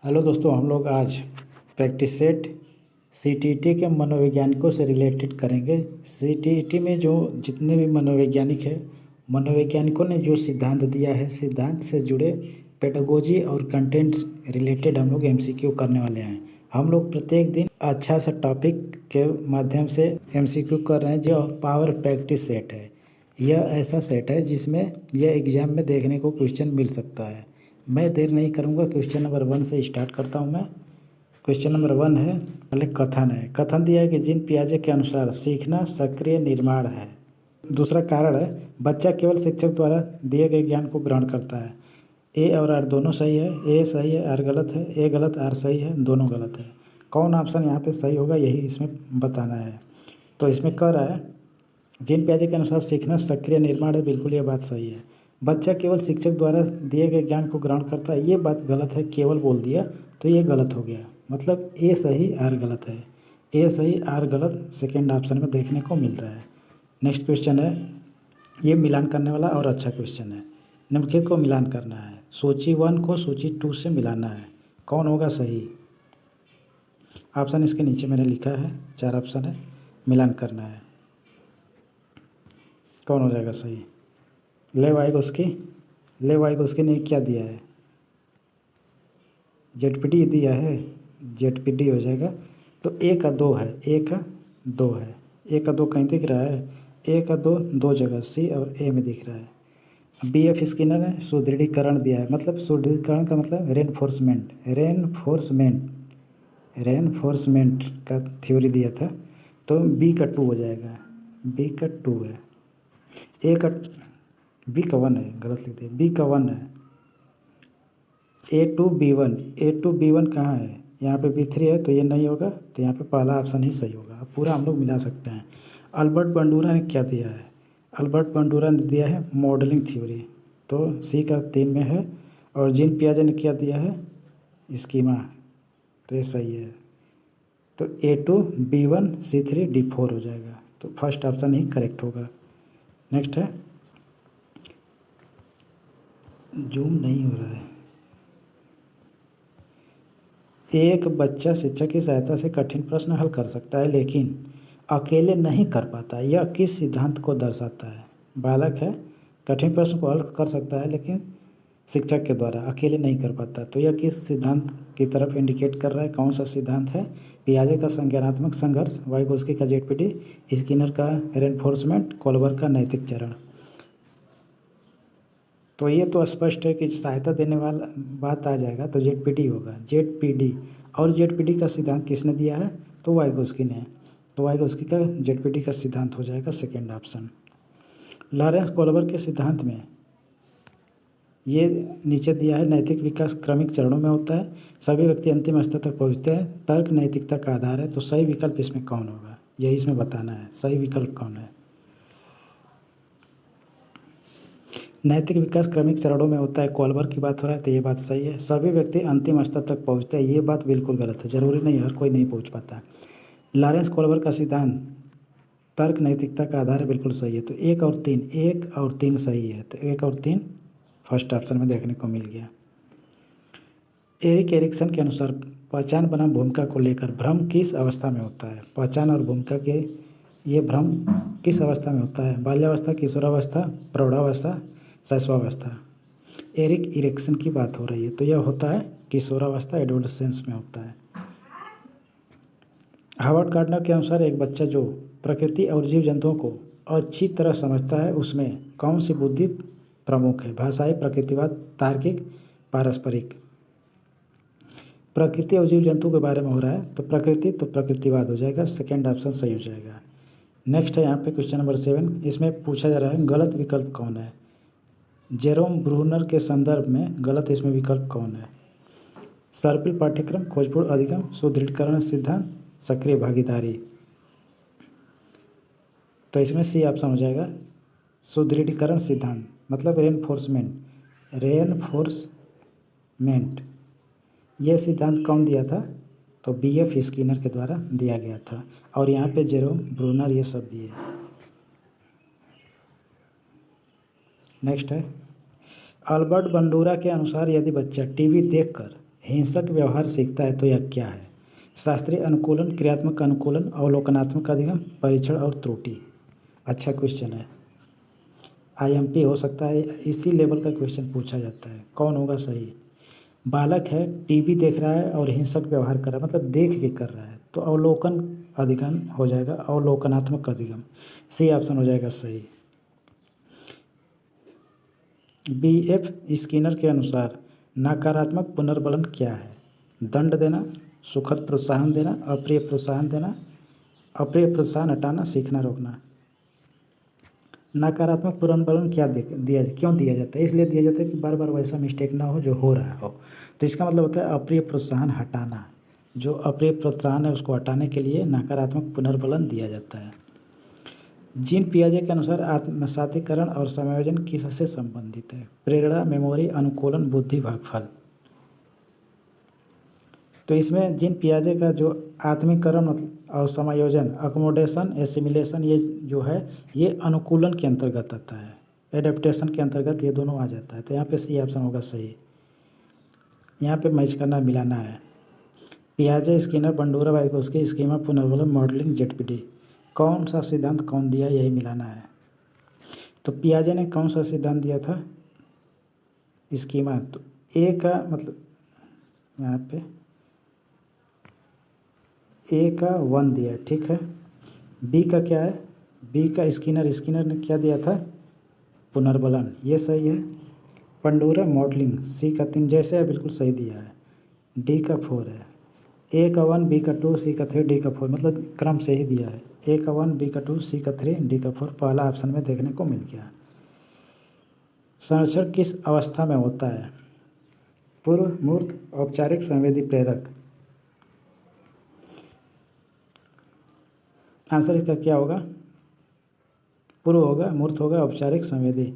Hello दोस्तों, हम लोग आज प्रैक्टिस सेट सीटीईटी के मनोवैज्ञानिकों से रिलेटेड करेंगे। सीटीईटी में जो जितने भी मनोवैज्ञानिक हैं, मनोवैज्ञानिकों ने जो सिद्धांत दिया है, सिद्धांत से जुड़े पेडागोजी और कंटेंट रिलेटेड हम लोग एमसीक्यू करने वाले हैं। हम लोग प्रत्येक दिन अच्छा सा टॉपिक के माध्यम से एमसीक्यू कर रहे हैं। जो पावर प्रैक्टिस सेट है, यह ऐसा सेट है जिसमें यह एग्ज़ाम में देखने को क्वेश्चन मिल सकता है। मैं देर नहीं करूंगा, क्वेश्चन नंबर 1 से स्टार्ट करता हूं मैं। क्वेश्चन नंबर 1 है, पहले कथन है। कथन दिया है कि जीन पियाजे के अनुसार सीखना सक्रिय निर्माण है। दूसरा कारण है, बच्चा केवल शिक्षक द्वारा दिए गए ज्ञान को ग्रहण करता है। ए और आर दोनों सही है। ए सही है, आर गलत है। ए गलत, आर सही है, दोनों गलत है। कौन ऑप्शन यहाँ पे सही होगा यही इसमें बताना है। तो इसमें कह रहा है जीन पियाजे के अनुसार सीखना सक्रिय निर्माण है, बिल्कुल ये बात सही है। बच्चा केवल शिक्षक द्वारा दिए गए ज्ञान को ग्रहण करता है, ये बात गलत है। केवल बोल दिया तो ये गलत हो गया, मतलब ए सही आर गलत है। ए सही आर गलत सेकेंड ऑप्शन में देखने को मिल रहा है। नेक्स्ट क्वेश्चन है, ये मिलान करने वाला और अच्छा क्वेश्चन है। निम्नलिखित को मिलान करना है। सूची 1 को सूची 2 से मिलाना है। कौन होगा सही? ऑप्शन इसके नीचे मैंने लिखा है, 4 ऑप्शन है, मिलान करना है। कौन हो जाएगा सही? ले वाइगोस्की ने क्या दिया है? जेडपीटी दिया है, जेडपीटी हो जाएगा। तो ए का 2 है, ए का 2 है। ए का 2 कहीं दिख रहा है? ए का 2 दो जगह सी और ए में दिख रहा है। बी एफ स्किनर ने सुदृढ़ीकरण दिया है, मतलब सुदृढ़ीकरण का मतलब रेनफोर्समेंट का थ्योरी दिया था। तो बी का 2 हो जाएगा। बी का 2 है। ए का बी का 1 है, गलत लिख दिया। बी का 1 है। ए टू बी वन कहाँ है? यहाँ पे बी3 है, तो ये नहीं होगा। तो यहाँ पे पहला ऑप्शन ही सही होगा। अब पूरा हम लोग मिला सकते हैं। अल्बर्ट बंडूरा ने क्या दिया है? अल्बर्ट बंडूरा ने दिया है मॉडलिंग थ्योरी, तो सी का 3 में है। और जीन पियाजे ने क्या दिया है? स्कीमा, तो ये सही है। तो A2B1C3D4 हो जाएगा। तो फर्स्ट ऑप्शन ही करेक्ट होगा। नेक्स्ट है, जूम नहीं हो रहा है। एक बच्चा शिक्षक की सहायता से कठिन प्रश्न हल कर सकता है, लेकिन अकेले नहीं कर पाता। यह किस सिद्धांत को दर्शाता है? बालक है, कठिन प्रश्न को हल कर सकता है, लेकिन शिक्षक के द्वारा अकेले नहीं कर पाता। तो यह किस सिद्धांत की तरफ इंडिकेट कर रहा है? कौन सा सिद्धांत है? पियाजे का संज्ञानात्मक संघर्ष, वाइगोस्की का जेडपीटी, स्किनर का रेनफोर्समेंट, कोल्बर का नैतिक चरण। तो ये तो स्पष्ट है कि सहायता देने वाला बात आ जाएगा तो जेडपीटी होगा। जेडपीडी, और जेडपीडी का सिद्धांत किसने दिया है? तो वाइगोस्की ने। तो वाइगोस्की का जेडपीडी का सिद्धांत हो जाएगा सेकेंड ऑप्शन। लॉरेंस कोल्बर के सिद्धांत में ये नीचे दिया है, नैतिक विकास क्रमिक चरणों में होता है, सभी व्यक्ति अंतिम स्तर तक पहुँचते हैं, तर्क नैतिकता का आधार है। तो सही विकल्प इसमें कौन होगा, यही इसमें बताना है। सही विकल्प कौन है? नैतिक विकास क्रमिक चरणों में होता है, कोल्बर की बात हो रहा है, तो ये बात सही है। सभी व्यक्ति अंतिम स्तर तक पहुँचते हैं, ये बात बिल्कुल गलत है। जरूरी नहीं, हर कोई नहीं पहुँच पाता। लॉरेंस कोल्बर का सिद्धांत तर्क नैतिकता का आधार है, बिल्कुल सही है। तो 1 और 3 सही है। तो 1 और 3 फर्स्ट ऑप्शन में देखने को मिल गया। एरिक एरिक्सन के अनुसार पहचान बनाम भूमिका को लेकर भ्रम किस अवस्था में होता है? पहचान और भूमिका के ये भ्रम किस अवस्था में होता है? बाल्यावस्था, किशोरावस्था, प्रौढ़ावस्था, शैशवावस्था। एरिक एरिक्सन की बात हो रही है, तो यह होता है किशोरावस्था, एडोलसेंस में होता है। हावर्ड गार्डनर के अनुसार एक बच्चा जो प्रकृति और जीव जंतुओं को अच्छी तरह समझता है, उसमें कौन सी बुद्धि प्रमुख है? भाषाई, प्रकृतिवाद, तार्किक, पारस्परिक। प्रकृति और जीव जंतु के बारे में हो रहा है, तो प्रकृति, तो प्रकृतिवाद हो जाएगा। सेकेंड ऑप्शन सही हो जाएगा। नेक्स्ट है यहाँ पे क्वेश्चन नंबर 7। इसमें पूछा जा रहा है गलत विकल्प कौन है? जेरोम ब्रूनर के संदर्भ में गलत इसमें विकल्प कौन है? सर्पिल पाठ्यक्रम, खोजपूर्ण अधिगम, सुदृढ़ीकरण सिद्धांत, सक्रिय भागीदारी। तो इसमें सी ऑप्शन हो जाएगा, सुदृढ़ीकरण सिद्धांत, मतलब रेनफोर्समेंट। यह सिद्धांत कौन दिया था? तो बी एफ स्किनर के द्वारा दिया गया था। और यहाँ पे जेरोम ब्रूनर ये सब दिए। नेक्स्ट है, अल्बर्ट बंडूरा के अनुसार यदि बच्चा टीवी देखकर हिंसक व्यवहार सीखता है तो यह क्या है? शास्त्रीय अनुकूलन, क्रियात्मक अनुकूलन, अवलोकनात्मक अधिगम, परीक्षण और त्रुटि। अच्छा क्वेश्चन है, IMP हो सकता है, इसी लेवल का क्वेश्चन पूछा जाता है। कौन होगा सही? बालक है, टीवी देख रहा है और हिंसक व्यवहार कर रहा है, मतलब देख के कर रहा है, तो अवलोकन अधिगम हो जाएगा, अवलोकनात्मक अधिगम। सी ऑप्शन हो जाएगा सही। BF स्किनर के अनुसार नकारात्मक पुनर्बलन क्या है? दंड देना, सुखद प्रोत्साहन देना, अप्रिय प्रोत्साहन देना, अप्रिय प्रोत्साहन हटाना, सीखना रोकना। नकारात्मक पुनर्बलन क्यों दिया जाता है? इसलिए दिया जाता है कि बार बार वैसा मिस्टेक ना हो जो हो रहा हो। तो इसका मतलब होता है अप्रिय प्रोत्साहन हटाना। जो अप्रिय प्रोत्साहन है उसको हटाने के लिए नकारात्मक पुनर्बलन दिया जाता है। जीन पियाजे के अनुसार आत्मसातीकरण और समायोजन किससे संबंधित है? प्रेरणा, मेमोरी, अनुकूलन, बुद्धि, भागफल। तो इसमें जीन पियाजे का जो आत्मीकरण और समायोजन, अकोमोडेशन, एसिमिलेशन, ये जो है ये अनुकूलन के अंतर्गत आता है, एडेप्टेशन के अंतर्गत ये दोनों आ जाता है। तो यहाँ पे सी ऑप्शन होगा सही। यहाँ पे मैच करना, मिलाना है। पियाजे, स्किनर, बंडूरा, वाइगोस्की, स्कीमा, पुनर्बलन, मॉडलिंग, ZPD। कौन सा सिद्धांत कौन दिया, यही मिलाना है। तो पियाजे ने कौन सा सिद्धांत दिया था? स्कीमा। तो ए का मतलब यहाँ पे ए का 1 दिया, ठीक है। बी का क्या है? बी का स्किनर ने क्या दिया था? पुनर्बलन, ये सही है। पंडोरा, मॉडलिंग, सी का 3 जैसे है बिल्कुल सही दिया है। डी का 4 है। ए का 1, बी का 2, सी का 3, डी का 4, मतलब क्रम से ही दिया है। ए का 1, बी का 2, सी का 3, डी का 4 पहला ऑप्शन में देखने को मिल गया। संरक्षण किस अवस्था में होता है? पूर्व, मूर्त, औपचारिक, संवेदी, प्रेरक। आंसर इसका क्या होगा? पूर्व होगा, मूर्त होगा, औपचारिक, संवेदी।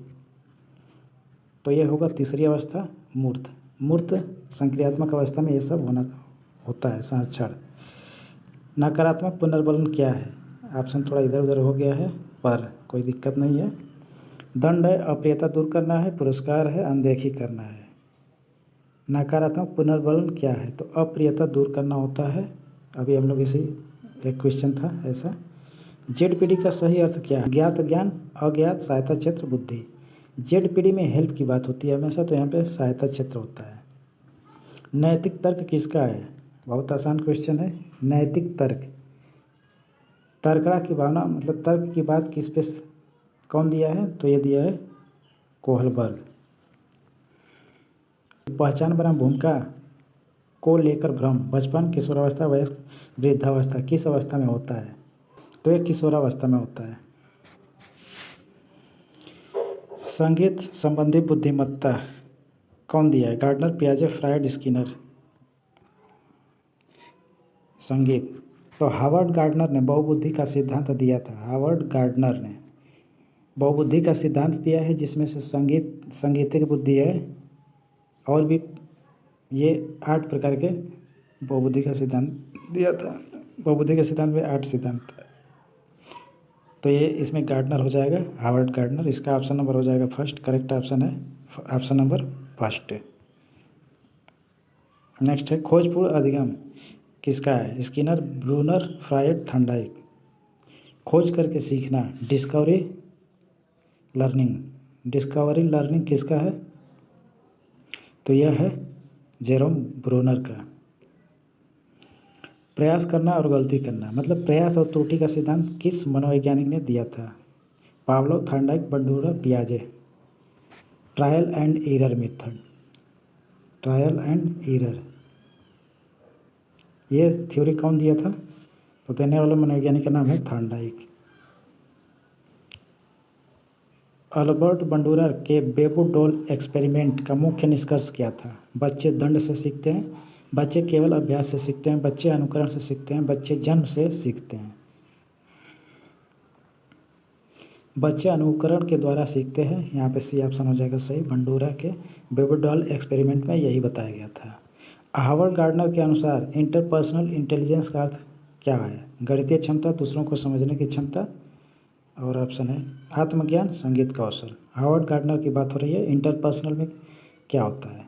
तो ये होगा तीसरी अवस्था, मूर्त। मूर्त संक्रियात्मक अवस्था में ये सब होता है संरक्षण। नकारात्मक पुनर्बलन क्या है? ऑप्शन थोड़ा इधर उधर हो गया है पर कोई दिक्कत नहीं है। दंड है, अप्रियता दूर करना है, पुरस्कार है, अनदेखी करना है। नकारात्मक पुनर्बलन क्या है? तो अप्रियता दूर करना होता है। अभी हम लोग इसी एक क्वेश्चन था ऐसा। ZPD का सही अर्थ क्या है? ज्ञात ज्ञान, अज्ञात, सहायता क्षेत्र, बुद्धि। ZPD में हेल्प की बात होती है हमेशा, तो यहाँ पे सहायता क्षेत्र होता है। नैतिक तर्क किसका है? बहुत आसान क्वेश्चन है। नैतिक तर्क, तर्कड़ा की भावना, मतलब तर्क की बात किस पे कौन दिया है? तो ये दिया है कोहलबर्ग। पहचान बनाम भूमिका को लेकर भ्रम, बचपन, किशोरावस्था, वयस्क, वृद्धावस्था, किस अवस्था में होता है? तो ये किशोरावस्था में होता है। संगीत संबंधी बुद्धिमत्ता कौन दिया है? गार्डनर, पियाजे, फ्रायड, स्किनर। संगीत तो हावर्ड गार्डनर ने बहुबुद्धि का सिद्धांत दिया था। हावर्ड गार्डनर ने बहुबुद्धि का सिद्धांत दिया है, जिसमें से संगीतिक बुद्धि है और भी ये 8 प्रकार के बहुबुद्धि का सिद्धांत दिया था। बहुबुद्धि के सिद्धांत में 8 सिद्धांत, तो ये इसमें गार्डनर हो जाएगा, हावर्ड गार्डनर। इसका ऑप्शन नंबर हो जाएगा फर्स्ट, करेक्ट ऑप्शन है ऑप्शन नंबर फर्स्ट। नेक्स्ट है खोजपूर्ण अधिगम किसका है? Skinner, Bruner, Freud, Thorndike. खोज करके सीखना, डिस्कवरी लर्निंग किसका है? तो यह है जेरोम ब्रूनर का। प्रयास करना और गलती करना, मतलब प्रयास और त्रुटि का सिद्धांत किस मनोवैज्ञानिक ने दिया था? पावलोव, थॉर्नडाइक, बंडूरा, पियाजे। Trial and error method, trial and error, ये थ्योरी कौन दिया था? तो देने वाले मनोवैज्ञानिक का नाम है थॉर्नडाइक। अल्बर्ट बंडूरा के बेबू डॉल एक्सपेरिमेंट का मुख्य निष्कर्ष क्या था? बच्चे दंड से सीखते हैं, बच्चे केवल अभ्यास से सीखते हैं, बच्चे अनुकरण से सीखते हैं, बच्चे जन्म से सीखते हैं। बच्चे अनुकरण के द्वारा सीखते हैं, यहाँ पे सी ऑप्शन हो जाएगा सही। बंडूरा के बेबू डॉल एक्सपेरिमेंट में यही बताया गया था। हावर्ड गार्डनर के अनुसार इंटरपर्सनल इंटेलिजेंस का अर्थ क्या है? गणितीय क्षमता, दूसरों को समझने की क्षमता, और ऑप्शन है आत्मज्ञान, संगीत कौशल। हावर्ड गार्डनर की बात हो रही है। इंटरपर्सनल में क्या होता है?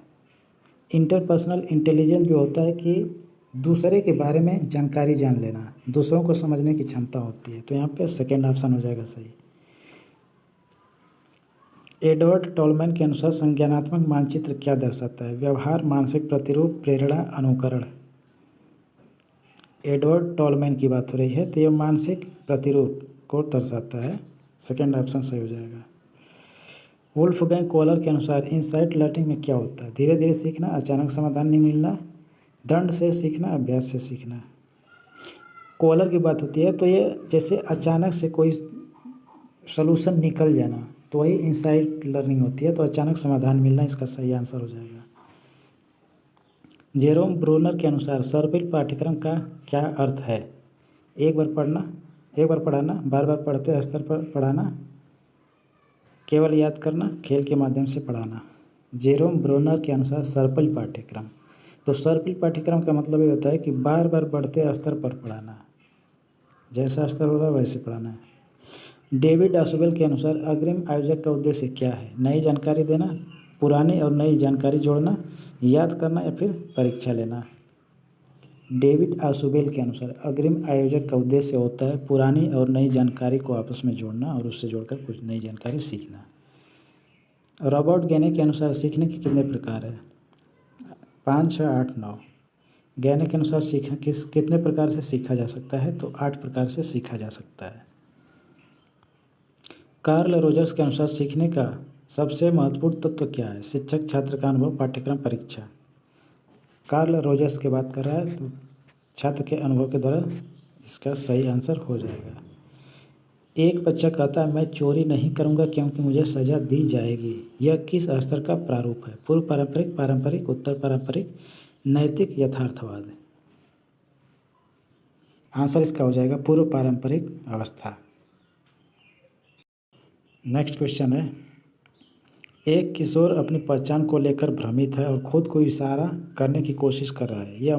इंटरपर्सनल इंटेलिजेंस जो होता है कि दूसरे के बारे में जानकारी जान लेना, दूसरों को समझने की क्षमता होती है। तो यहाँ पे सेकेंड ऑप्शन हो जाएगा सही। एडवर्ड टॉलमैन के अनुसार संज्ञानात्मक मानचित्र क्या दर्शाता है? व्यवहार, मानसिक प्रतिरूप, प्रेरणा, अनुकरण। एडवर्ड टॉलमैन की बात हो रही है तो ये मानसिक प्रतिरूप को दर्शाता है। सेकेंड ऑप्शन सही हो जाएगा। वुल्फगैंग कोहलर के अनुसार इनसाइट लर्निंग में क्या होता है? धीरे धीरे सीखना, अचानक समाधान नहीं मिलना, दंड से सीखना, अभ्यास से सीखना। कोहलर की बात होती है तो ये जैसे अचानक से कोई सलूशन निकल जाना, तो वही इनसाइट लर्निंग होती है। तो अचानक समाधान मिलना इसका सही आंसर हो जाएगा। जेरोम ब्रूनर के अनुसार सर्पिल पाठ्यक्रम का क्या अर्थ है? एक बार पढ़ाना, बार बार पढ़ते स्तर पर पढ़ाना, केवल याद करना, खेल के माध्यम से पढ़ाना। जेरोम ब्रूनर के अनुसार सर्पिल पाठ्यक्रम, तो सर्पिल पाठ्यक्रम का मतलब ये होता है कि बार बार बढ़ते स्तर पर पढ़ाना, जैसा स्तर होगा वैसे पढ़ाना है। डेविड आसुबेल के अनुसार अग्रिम आयोजक का उद्देश्य क्या है? नई जानकारी देना, पुरानी और नई जानकारी जोड़ना, याद करना या फिर परीक्षा लेना। डेविड आसुबेल के अनुसार अग्रिम आयोजक का उद्देश्य होता है पुरानी और नई जानकारी को आपस में जोड़ना और उससे जोड़कर कुछ नई जानकारी सीखना। रॉबर्ट गैने के अनुसार सीखने के कितने प्रकार हैं? 5, 6, 8, 9। गैने के अनुसार कितने प्रकार से सीखा जा सकता है? तो 8 प्रकार से सीखा जा सकता है। कार्ल रोजर्स के अनुसार सीखने का सबसे महत्वपूर्ण तत्व क्या है? शिक्षक, छात्र का अनुभव, पाठ्यक्रम, परीक्षा। कार्ल रोजर्स की बात कर रहा है तो छात्र के अनुभव के द्वारा इसका सही आंसर हो जाएगा। एक बच्चा कहता है मैं चोरी नहीं करूंगा क्योंकि मुझे सज़ा दी जाएगी। यह किस स्तर का प्रारूप है? पूर्व पारंपरिक, पारंपरिक, उत्तर पारंपरिक, नैतिक, यथार्थवाद। आंसर इसका हो जाएगा पूर्व पारंपरिक अवस्था। नेक्स्ट क्वेश्चन है, एक किशोर अपनी पहचान को लेकर भ्रमित है और खुद को इशारा करने की कोशिश कर रहा है। यह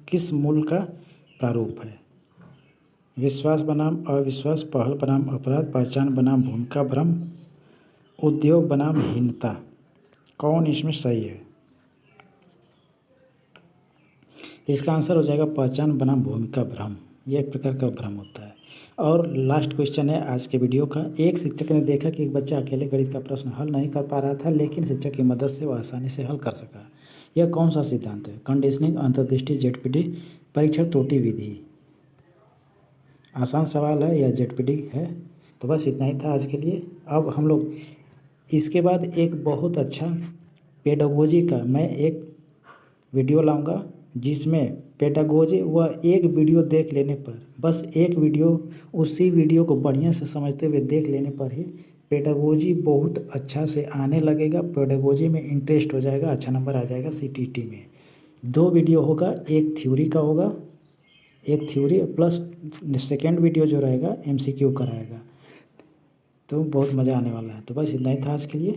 किस मूल का प्रारूप है? विश्वास बनाम अविश्वास, पहल बनाम अपराध, पहचान बनाम भूमिका भ्रम, उद्योग बनाम हीनता। कौन इसमें सही है? इसका आंसर हो जाएगा पहचान बनाम भूमिका भ्रम। यह एक प्रकार का भ्रम होता है। और लास्ट क्वेश्चन है आज के वीडियो का। एक शिक्षक ने देखा कि एक बच्चा अकेले गणित का प्रश्न हल नहीं कर पा रहा था, लेकिन शिक्षक की मदद से वह आसानी से हल कर सका। यह कौन सा सिद्धांत है? कंडीशनिंग, अंतर्दृष्टि, जेडपीटी, परीक्षण त्रुटि विधि। आसान सवाल है, यह जेडपीटी है। तो बस इतना ही था आज के लिए। अब हम लोग इसके बाद एक बहुत अच्छा पेडागोजी का मैं एक वीडियो लाऊंगा, जिसमें पेडागोजी वह एक वीडियो देख लेने पर, बस एक वीडियो, उसी वीडियो को बढ़िया से समझते हुए देख लेने पर ही पेडागोजी बहुत अच्छा से आने लगेगा। पेडागोजी में इंटरेस्ट हो जाएगा, अच्छा नंबर आ जाएगा सीटीटी में। 2 वीडियो होगा, एक थ्योरी का होगा, एक थ्योरी प्लस सेकेंड वीडियो जो रहेगा एमसीक्यू का रहेगा। तो बहुत मज़ा आने वाला है। तो बस इतना ही था आज के लिए।